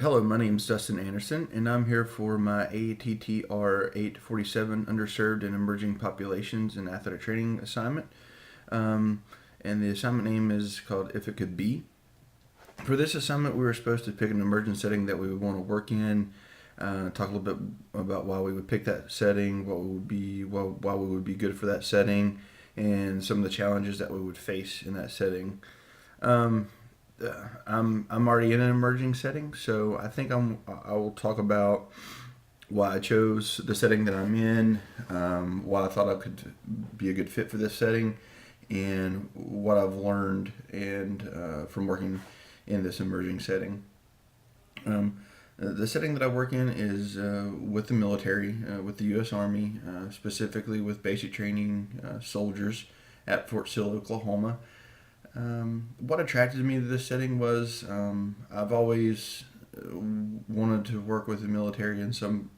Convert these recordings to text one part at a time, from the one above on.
Hello, my name is Dustin Anderson, and I'm here for my ATTR 847 Underserved and Emerging Populations in Athletic Training assignment. Um, and the assignment name is called If It Could Be. For this assignment, we were supposed to pick an emergent setting that we would want to work in, talk a little bit about why we would pick that setting, why we would be good for that setting, and some of the challenges that we would face in that setting. Um, I'm already in an emerging setting, so I will talk about why I chose the setting that I'm in, why I thought I could be a good fit for this setting, and what I've learned and from working in this emerging setting. Um, the setting that I work in is with the military, with the U.S. Army, specifically with basic training soldiers at Fort Sill, Oklahoma. What attracted me to this setting was I've always wanted to work with the military in some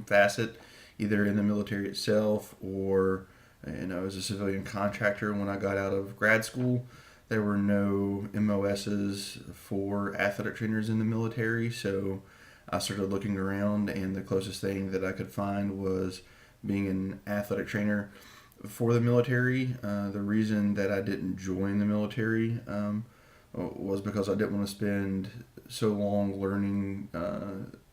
facet, either in the military itself or as a civilian contractor. When I got out of grad school, there were no MOSs for athletic trainers in the military, so I started looking around, and the closest thing that I could find was being an athletic trainer for the military. The reason that I didn't join the military was because I didn't want to spend so long learning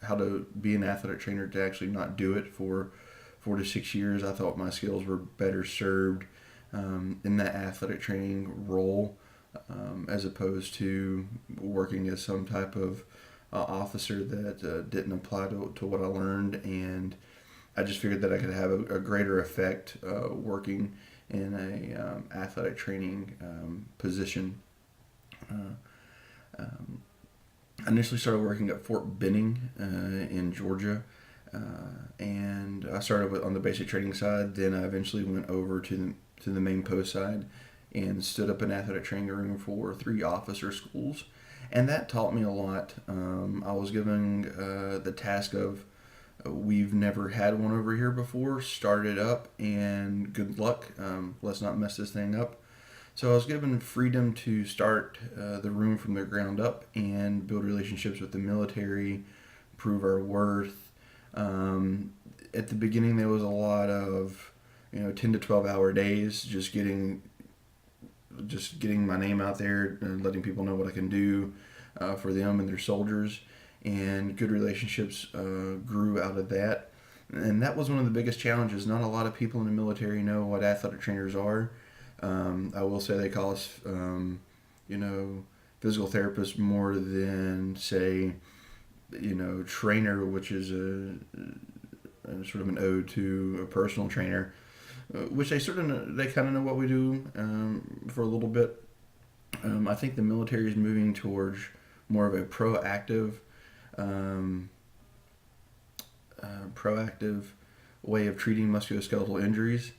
how to be an athletic trainer to actually not do it for 4 to 6 years. I thought my skills were better served in that athletic training role as opposed to working as some type of officer that didn't apply to what I learned, and I just figured that I could have a greater effect working in a athletic training position. Uh, um, I initially started working at Fort Benning in Georgia, and I started on the basic training side. Then I eventually went over to the main post side and stood up an athletic training room for 3 officer schools, and that taught me a lot. I was given the task of we've never had one over here before. Start it up and good luck. Let's not mess this thing up. So I was given freedom to start the room from the ground up and build relationships with the military, prove our worth. At the beginning, there was a lot of 10 to 12 hour days, just getting my name out there and letting people know what I can do for them and their soldiers, and good relationships grew out of that. And that was one of the biggest challenges. Not a lot of people in the military know what athletic trainers are. I will say they call us, physical therapists more than, say, trainer, which is a sort of an ode to a personal trainer, which they kind of know what we do for a little bit. I think the military is moving towards more of a um, proactive way of treating musculoskeletal injuries,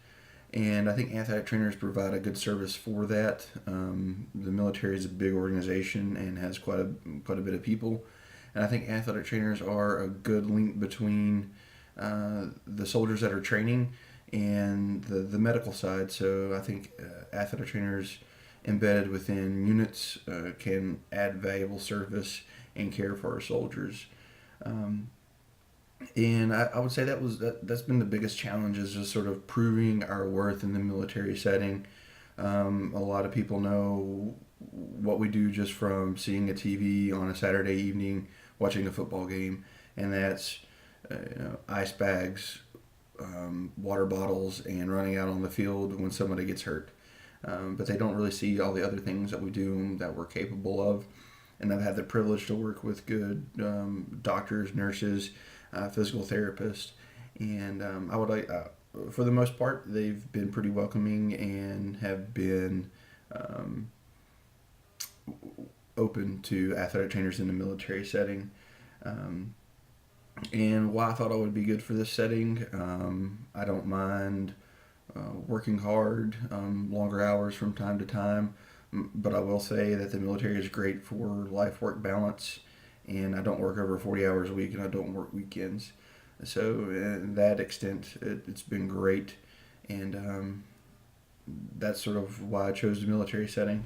and I think athletic trainers provide a good service for that. The military is a big organization and has quite a bit of people, and I think athletic trainers are a good link between the soldiers that are training and the medical side. So I think athletic trainers embedded within units can add valuable service and care for our soldiers. Um, and I would say that's been the biggest challenge, is just sort of proving our worth in the military setting. A lot of people know what we do just from seeing a TV on a Saturday evening, watching a football game, and that's ice bags, water bottles, and running out on the field when somebody gets hurt. But they don't really see all the other things that we do and that we're capable of. And I've had the privilege to work with good doctors, nurses, physical therapists, and I would like, for the most part, they've been pretty welcoming and have been um, open to athletic trainers in the military setting. Um, and why I thought I would be good for this setting, I don't mind working hard, longer hours from time to time. But I will say that the military is great for life work balance, and I don't work over 40 hours a week, and I don't work weekends. So, in that extent, it's been great, and that's sort of why I chose the military setting.